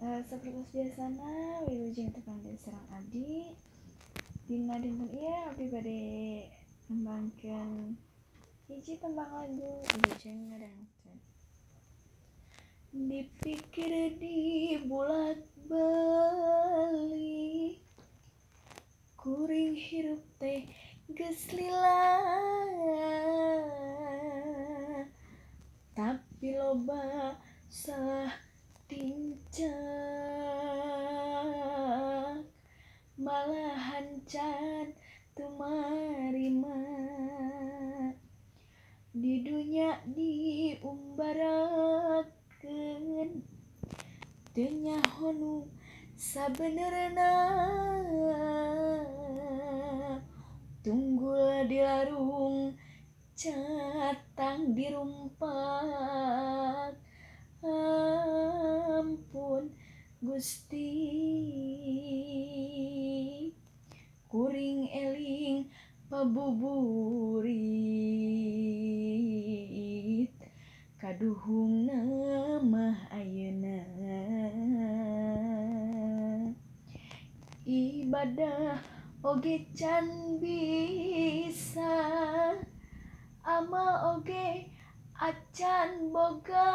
Seperti biasana wilujeng tepang serang abdi dina dinten ieu abdi bade ngembangkeun hiji tembang lagu wilujeng ngadangkeun. Dipikir dibulat balik kuring hirup teh geus lila, tapi loba salah tincak malahan can teu marima di dunya diumbarakeun teu nyaho nu sabenerna tunggul dilarung catang dirumpak ampun Gusti kuring eling pabuburit kaduhungna mah ayeuna ibadah oge can bisa amal oge acan boga